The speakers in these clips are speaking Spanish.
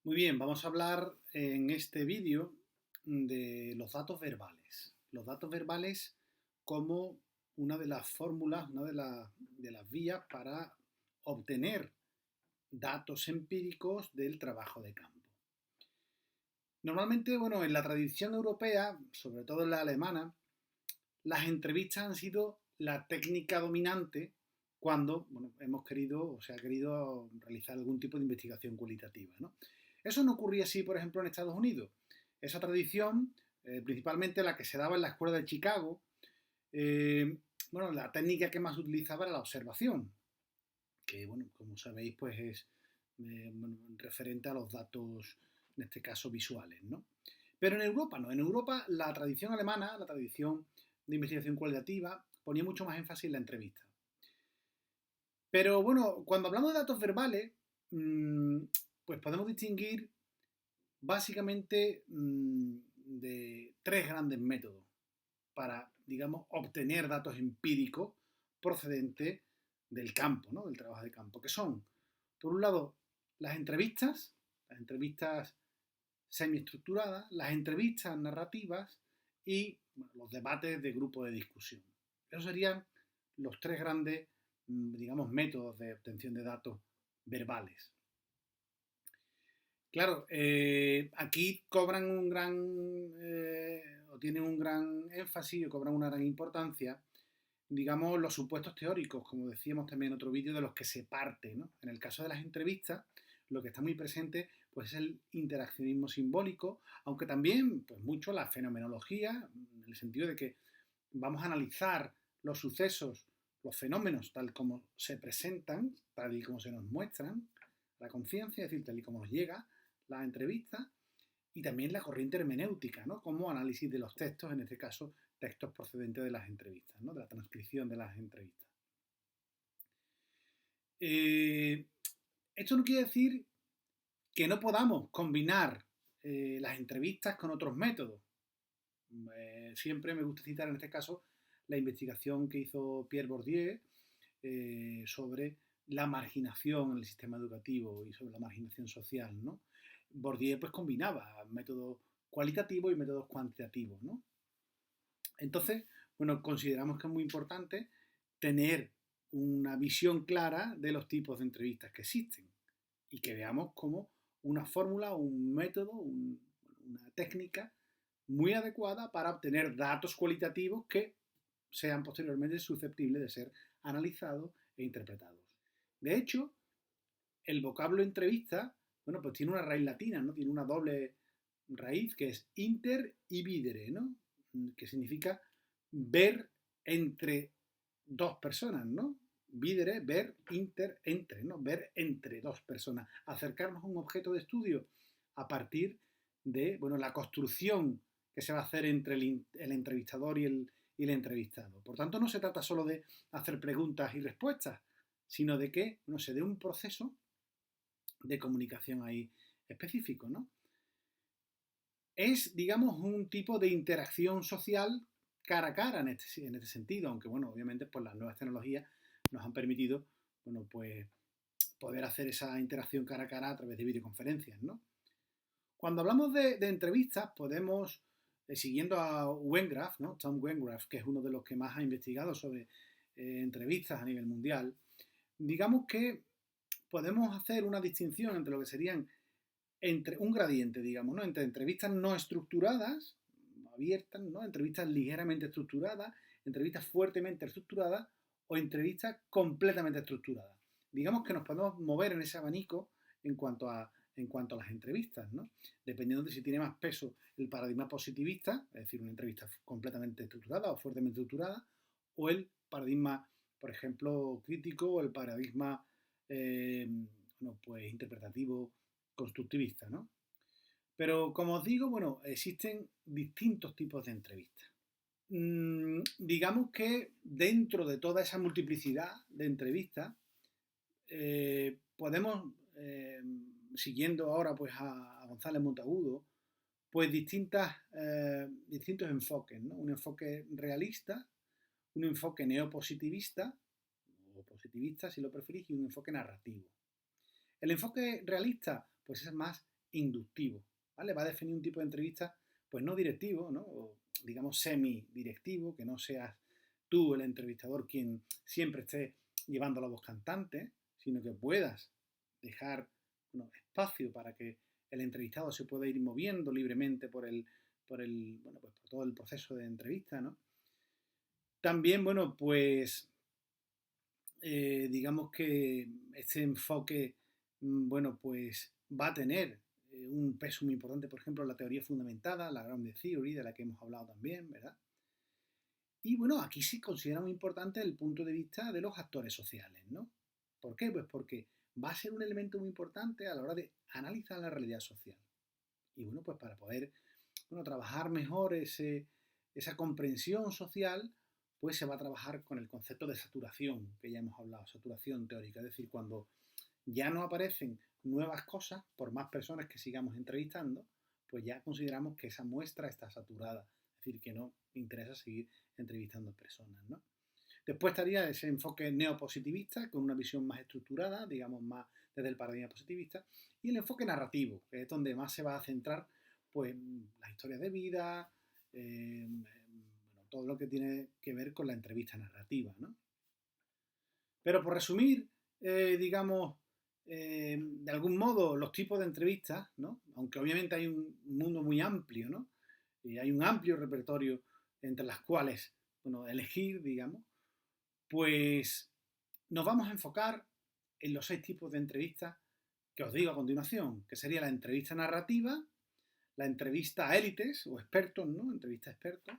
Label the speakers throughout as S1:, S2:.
S1: Muy bien, vamos a hablar en este vídeo de los datos verbales. Los datos verbales como una de las fórmulas, una de las vías para obtener datos empíricos del trabajo de campo. Normalmente, bueno, en la tradición europea, sobre todo en la alemana, las entrevistas han sido la técnica dominante cuando hemos querido o se ha querido realizar algún tipo de investigación cualitativa, ¿no? Eso no ocurría así, por ejemplo, en Estados Unidos. Esa tradición, principalmente la que se daba en la escuela de Chicago, eh, bueno, la técnica que más utilizaba era la observación, que, bueno, como sabéis, pues es referente a los datos, en este caso visuales, ¿no? Pero en Europa no. En Europa la tradición alemana, la tradición de investigación cualitativa, ponía mucho más énfasis en la entrevista. Pero bueno, cuando hablamos de datos verbales, pues podemos distinguir básicamente de tres grandes métodos para, digamos, obtener datos empíricos procedentes del campo, ¿no? Del trabajo de campo, que son, por un lado, las entrevistas semiestructuradas, las entrevistas narrativas y bueno, los debates de grupo de discusión. Esos serían los tres grandes, digamos, métodos de obtención de datos verbales. Claro, aquí cobran un gran, o tienen un gran énfasis, o cobran una gran importancia, digamos, los supuestos teóricos, como decíamos también en otro vídeo, de los que se parte, ¿no? En el caso de las entrevistas, lo que está muy presente pues, es el interaccionismo simbólico, aunque también pues, mucho la fenomenología, en el sentido de que vamos a analizar los sucesos, los fenómenos tal como se presentan, tal y como se nos muestran, la conciencia, es decir, tal y como nos llega la entrevista, y también la corriente hermenéutica, ¿no? Como análisis de los textos, en este caso, textos procedentes de las entrevistas, ¿no? De la transcripción de las entrevistas. Eh, Esto no quiere decir que no podamos combinar las entrevistas con otros métodos. Siempre me gusta citar en este caso la investigación que hizo Pierre Bourdieu sobre la marginación en el sistema educativo y sobre la marginación social, ¿no? Bourdieu pues combinaba métodos cualitativos y métodos cuantitativos, ¿no? Entonces, bueno, consideramos que es muy importante tener una visión clara de los tipos de entrevistas que existen y que veamos como una fórmula, un método, una técnica muy adecuada para obtener datos cualitativos que sean posteriormente susceptibles de ser analizados e interpretados. De hecho, el vocablo entrevista, bueno, pues tiene una raíz latina, ¿no? Tiene una doble raíz que es inter y videre, ¿no? Que significa ver entre dos personas, ¿no? Videre, ver, inter, entre, ¿no? Ver entre dos personas, acercarnos a un objeto de estudio a partir de, bueno, la construcción que se va a hacer entre el entrevistador y el entrevistado. Por tanto, no se trata solo de hacer preguntas y respuestas, sino de que, bueno, se dé un proceso de comunicación ahí específico, ¿no? Es, digamos, un tipo de interacción social cara a cara en este sentido, aunque, bueno, obviamente, pues las nuevas tecnologías nos han permitido, bueno, pues poder hacer esa interacción cara a cara a través de videoconferencias, ¿no? Cuando hablamos de entrevistas, podemos, siguiendo a Wengraf, ¿no? Tom Wengraf, que es uno de los que más ha investigado sobre entrevistas a nivel mundial, digamos que podemos hacer una distinción entre lo que serían entre un gradiente, digamos, ¿no? Entre entrevistas no estructuradas, abiertas, ¿no? Entrevistas ligeramente estructuradas, entrevistas fuertemente estructuradas o entrevistas completamente estructuradas. Digamos que nos podemos mover en ese abanico en cuanto a las entrevistas, ¿no? Dependiendo de si tiene más peso el paradigma positivista, es decir, una entrevista completamente estructurada o fuertemente estructurada, o el paradigma, por ejemplo, crítico o el paradigma bueno, pues, interpretativo constructivista, ¿no? Pero como os digo, bueno, existen distintos tipos de entrevistas. Digamos que dentro de toda esa multiplicidad de entrevistas, podemos, siguiendo ahora pues a González Montagudo, pues distintos enfoques, ¿no? Un enfoque realista, un enfoque neopositivista, o positivista si lo preferís, y un enfoque narrativo. El enfoque realista, pues es más inductivo, ¿vale? Va a definir un tipo de entrevista, pues no directivo, ¿no? O, digamos, semi-directivo, que no seas tú el entrevistador quien siempre esté llevando la voz cantante, sino que puedas dejar, bueno, espacio para que el entrevistado se pueda ir moviendo libremente bueno, pues por todo el proceso de entrevista, ¿no? También, bueno, pues digamos que este enfoque, bueno, pues va a tener un peso muy importante, por ejemplo, la teoría fundamentada, la Grounded Theory, de la que hemos hablado también, ¿verdad? Y bueno, aquí sí considera muy importante el punto de vista de los actores sociales, ¿no? ¿Por qué? Pues porque va a ser un elemento muy importante a la hora de analizar la realidad social. Y bueno, pues para poder, bueno, trabajar mejor esa comprensión social, pues se va a trabajar con el concepto de saturación, que ya hemos hablado, saturación teórica, es decir, cuando ya no aparecen nuevas cosas, por más personas que sigamos entrevistando, pues ya consideramos que esa muestra está saturada, es decir, que no interesa seguir entrevistando personas, ¿no? Después estaría ese enfoque neopositivista, con una visión más estructurada, digamos más desde el paradigma positivista, y el enfoque narrativo, que es donde más se va a centrar pues, las historias de vida, bueno, todo lo que tiene que ver con la entrevista narrativa, ¿no? Pero por resumir, digamos, de algún modo, los tipos de entrevistas, ¿no? Aunque obviamente hay un mundo muy amplio, ¿no? Y hay un amplio repertorio entre las cuales, bueno, elegir, digamos, pues nos vamos a enfocar en los 6 tipos de entrevistas que os digo a continuación, que sería la entrevista narrativa, la entrevista a élites o expertos, ¿no? Entrevista a expertos,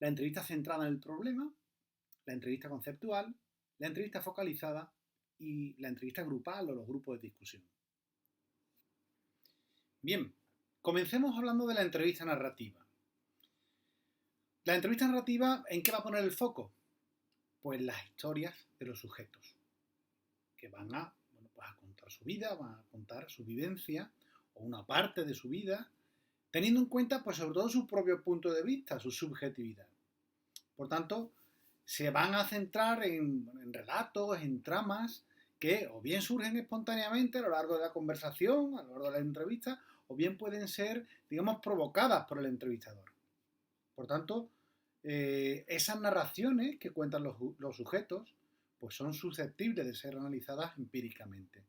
S1: la entrevista centrada en el problema, la entrevista conceptual, la entrevista focalizada y la entrevista grupal o los grupos de discusión. Bien, comencemos hablando de la entrevista narrativa. La entrevista narrativa, ¿en qué va a poner el foco? Pues las historias de los sujetos, que van a, bueno, pues a contar su vida, van a contar su vivencia o una parte de su vida, teniendo en cuenta, pues sobre todo su propio punto de vista, su subjetividad. Por tanto, se van a centrar en relatos, en tramas que o bien surgen espontáneamente a lo largo de la conversación, a lo largo de la entrevista, o bien pueden ser, digamos, provocadas por el entrevistador. Por tanto, esas narraciones que cuentan los sujetos, pues son susceptibles de ser analizadas empíricamente.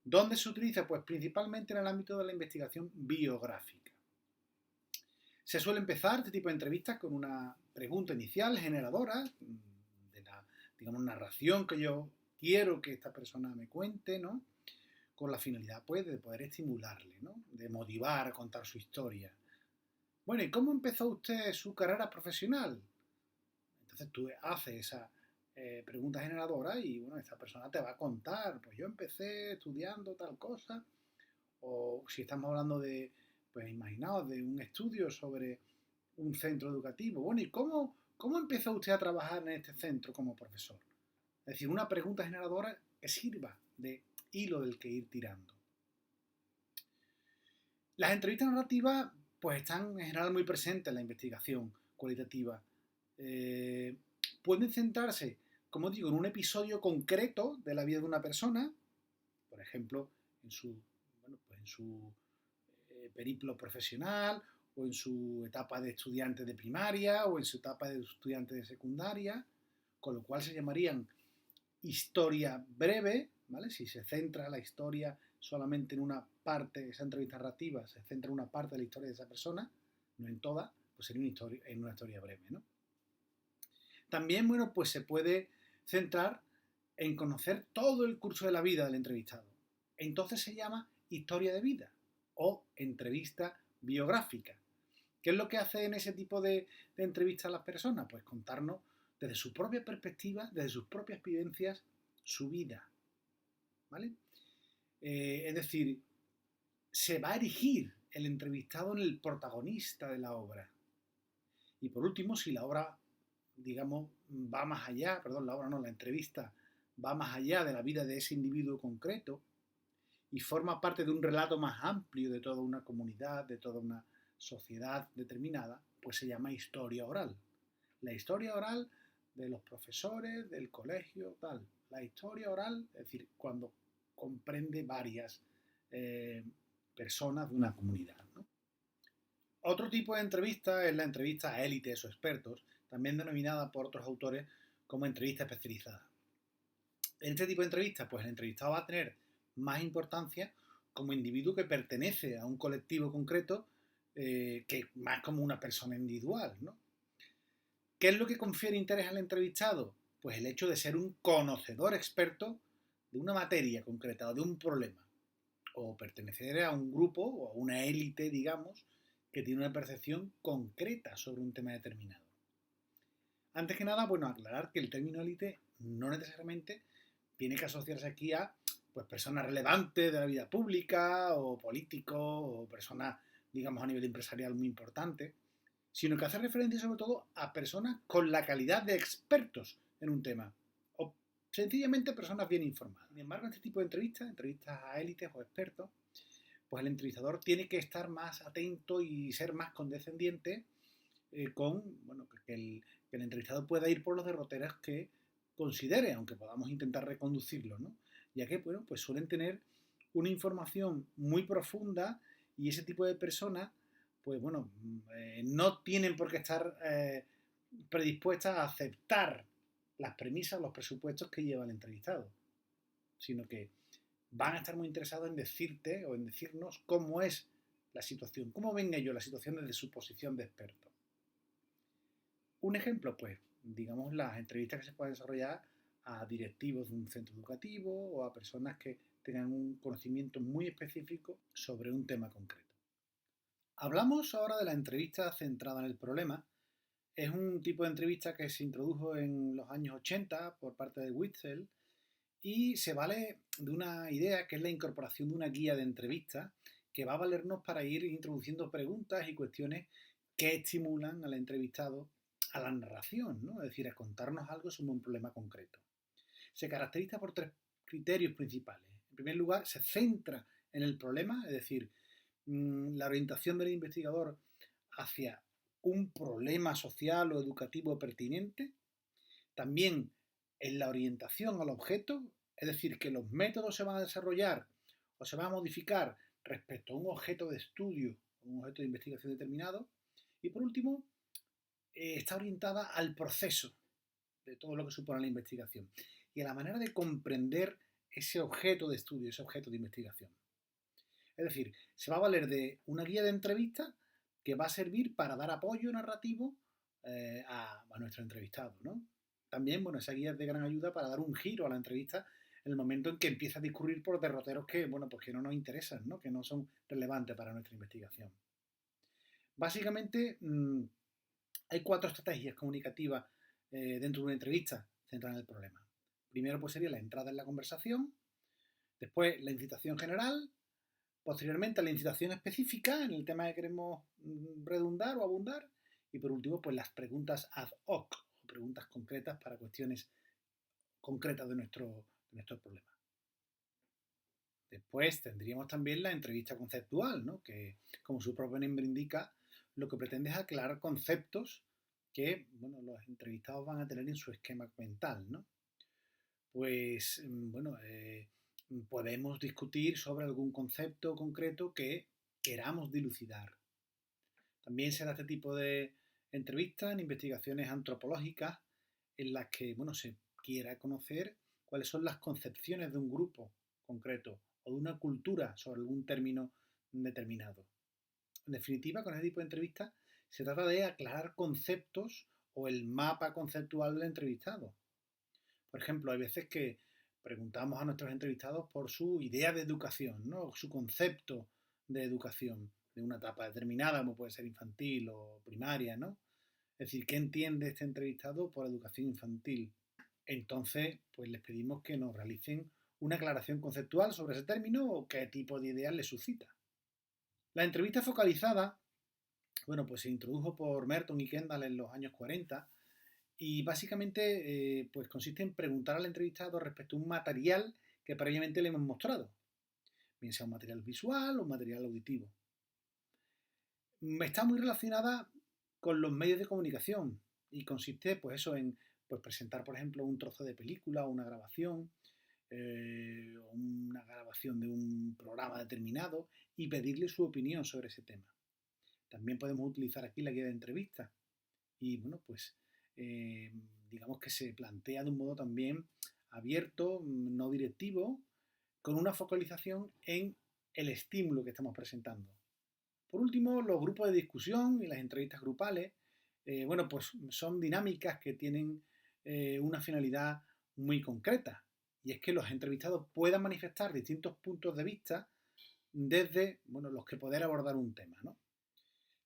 S1: ¿Dónde se utiliza? Pues principalmente en el ámbito de la investigación biográfica. Se suele empezar este tipo de entrevistas con una pregunta inicial generadora de la, digamos, narración que yo quiero que esta persona me cuente, ¿no? Con la finalidad, pues, de poder estimularle, ¿no? De motivar a contar su historia. Bueno, ¿y cómo empezó usted su carrera profesional? Entonces tú haces esa pregunta generadora y, bueno, esta persona te va a contar, pues yo empecé estudiando tal cosa, o si estamos hablando de, pues imaginaos, de un estudio sobre un centro educativo. Bueno, ¿y cómo empezó usted a trabajar en este centro como profesor? Es decir, una pregunta generadora que sirva de hilo del que ir tirando. Las entrevistas narrativas pues están en general muy presentes en la investigación cualitativa. Pueden centrarse, como digo, en un episodio concreto de la vida de una persona, por ejemplo, en su, bueno, pues en su periplo profesional, o en su etapa de estudiante de primaria, o en su etapa de estudiante de secundaria, con lo cual se llamarían historia breve, ¿vale? Si se centra la historia solamente en una parte, esa entrevista narrativa se centra en una parte de la historia de esa persona, no en toda, pues sería una historia breve, ¿no? También, bueno, pues se puede centrar en conocer todo el curso de la vida del entrevistado. Entonces se llama historia de vida o entrevista biográfica. ¿Qué es lo que hace en ese tipo de entrevistas a las personas? Pues contarnos desde su propia perspectiva, desde sus propias vivencias, su vida. ¿Vale? Es decir, se va a erigir el entrevistado en el protagonista de la obra. Y por último, si la obra, digamos, va más allá, perdón, la obra no, la entrevista va más allá de la vida de ese individuo concreto y forma parte de un relato más amplio de toda una comunidad, de toda una sociedad determinada, pues se llama historia oral. La historia oral de los profesores, del colegio, tal. La historia oral, es decir, cuando comprende varias personas de una comunidad, ¿no? Otro tipo de entrevista es la entrevista a élites o expertos, también denominada por otros autores como entrevista especializada. En este tipo de entrevistas, pues el entrevistado va a tener más importancia como individuo que pertenece a un colectivo concreto que más como una persona individual, ¿no? ¿Qué es lo que confiere interés al entrevistado? Pues el hecho de ser un conocedor experto de una materia concreta o de un problema, o pertenecer a un grupo o a una élite, digamos, que tiene una percepción concreta sobre un tema determinado. Antes que nada, bueno, aclarar que el término élite no necesariamente tiene que asociarse aquí a pues, personas relevantes de la vida pública o políticos o personas, digamos, a nivel empresarial muy importantes, sino que hace referencia sobre todo a personas con la calidad de expertos en un tema o sencillamente personas bien informadas. Sin embargo, en este tipo de entrevistas a élites o expertos, pues el entrevistador tiene que estar más atento y ser más condescendiente con bueno, que el entrevistado pueda ir por los derroteros que considere, aunque podamos intentar reconducirlo, ¿no? Ya que bueno, pues suelen tener una información muy profunda y ese tipo de personas, pues bueno, no tienen por qué estar predispuestas a aceptar las premisas, los presupuestos que lleva el entrevistado, sino que van a estar muy interesados en decirte o en decirnos cómo es la situación, cómo ven ellos la situación desde su posición de experto. Un ejemplo, pues, digamos, las entrevistas que se pueden desarrollar a directivos de un centro educativo o a personas que tengan un conocimiento muy específico sobre un tema concreto. Hablamos ahora de la entrevista centrada en el problema. Es un tipo de entrevista que se introdujo en los años 80 por parte de Witzel y se vale de una idea que es la incorporación de una guía de entrevista que va a valernos para ir introduciendo preguntas y cuestiones que estimulan al entrevistado a la narración, ¿no? Es decir, a contarnos algo sobre un problema concreto. Se caracteriza por tres criterios principales. En primer lugar, se centra en el problema, es decir, la orientación del investigador hacia un problema social o educativo pertinente. También en la orientación al objeto, es decir, que los métodos se van a desarrollar o se van a modificar respecto a un objeto de estudio, un objeto de investigación determinado. Y por último, está orientada al proceso de todo lo que supone la investigación y a la manera de comprender ese objeto de estudio, ese objeto de investigación. Es decir, se va a valer de una guía de entrevista que va a servir para dar apoyo narrativo a nuestro entrevistado, ¿no? También, bueno, esa guía es de gran ayuda para dar un giro a la entrevista en el momento en que empieza a discurrir por derroteros que, bueno, pues que no nos interesan, ¿no? Que no son relevantes para nuestra investigación. Básicamente, hay 4 estrategias comunicativas dentro de una entrevista centrada en el problema. Primero, pues sería la entrada en la conversación, después la incitación general, posteriormente la incitación específica en el tema que queremos redundar o abundar, y por último, pues las preguntas ad hoc, o preguntas concretas para cuestiones concretas de nuestro problema. Después tendríamos también la entrevista conceptual, ¿no? Que, como su propio nombre indica, lo que pretende es aclarar conceptos que bueno, los entrevistados van a tener en su esquema mental, ¿no? Pues bueno, podemos discutir sobre algún concepto concreto que queramos dilucidar. También será este tipo de entrevistas en investigaciones antropológicas en las que bueno, se quiera conocer cuáles son las concepciones de un grupo concreto o de una cultura sobre algún término determinado. En definitiva, con este tipo de entrevistas se trata de aclarar conceptos o el mapa conceptual del entrevistado. Por ejemplo, hay veces que preguntamos a nuestros entrevistados por su idea de educación, ¿no? Su concepto de educación de una etapa determinada, como puede ser infantil o primaria, ¿no? Es decir, ¿qué entiende este entrevistado por educación infantil? Entonces, pues les pedimos que nos realicen una aclaración conceptual sobre ese término o qué tipo de ideas le suscita. La entrevista focalizada, bueno, pues se introdujo por Merton y Kendall en los años 40 y básicamente pues consiste en preguntar al entrevistado respecto a un material que previamente le hemos mostrado, bien sea un material visual o un material auditivo. Está muy relacionada con los medios de comunicación y consiste pues eso en pues, presentar por ejemplo un trozo de película o una grabación o una grabación de un programa determinado y pedirle su opinión sobre ese tema. También podemos utilizar aquí la guía de entrevistas y bueno, pues digamos que se plantea de un modo también abierto, no directivo, con una focalización en el estímulo que estamos presentando. Por último, los grupos de discusión y las entrevistas grupales, bueno, pues son dinámicas que tienen una finalidad muy concreta y es que los entrevistados puedan manifestar distintos puntos de vista desde, bueno, los que poder abordar un tema, ¿no?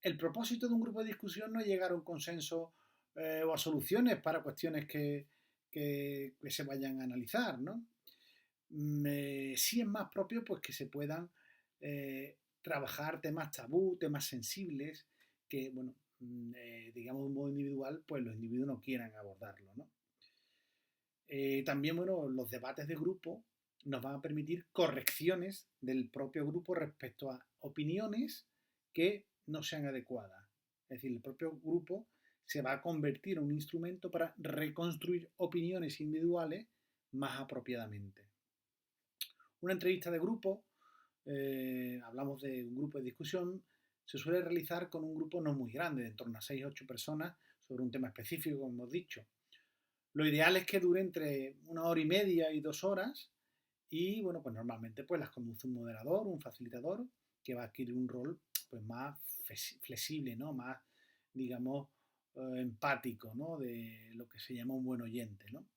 S1: El propósito de un grupo de discusión no es llegar a un consenso o a soluciones para cuestiones que se vayan a analizar, ¿no? Sí es más propio pues que se puedan trabajar temas tabú, temas sensibles, que, bueno, digamos de un modo individual, pues los individuos no quieran abordarlo, ¿no? También, bueno, los debates de grupo nos van a permitir correcciones del propio grupo respecto a opiniones que no sean adecuadas. Es decir, el propio grupo se va a convertir en un instrumento para reconstruir opiniones individuales más apropiadamente. Una entrevista de grupo, hablamos de un grupo de discusión, se suele realizar con un grupo no muy grande, de en torno a 6 o 8 personas, sobre un tema específico, como hemos dicho. Lo ideal es que dure entre 1 hora y media y 2 horas y, bueno, pues normalmente pues las conduce un moderador, un facilitador, que va a adquirir un rol pues más flexible, ¿no? Más, digamos, empático, ¿no? De lo que se llama un buen oyente, ¿no?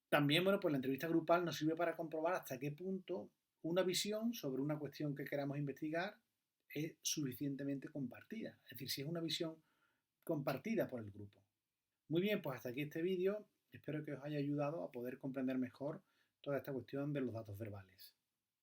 S1: También, bueno, pues la entrevista grupal nos sirve para comprobar hasta qué punto una visión sobre una cuestión que queramos investigar es suficientemente compartida. Es decir, si es una visión compartida por el grupo. Muy bien, pues hasta aquí este vídeo. Espero que os haya ayudado a poder comprender mejor toda esta cuestión de los datos verbales.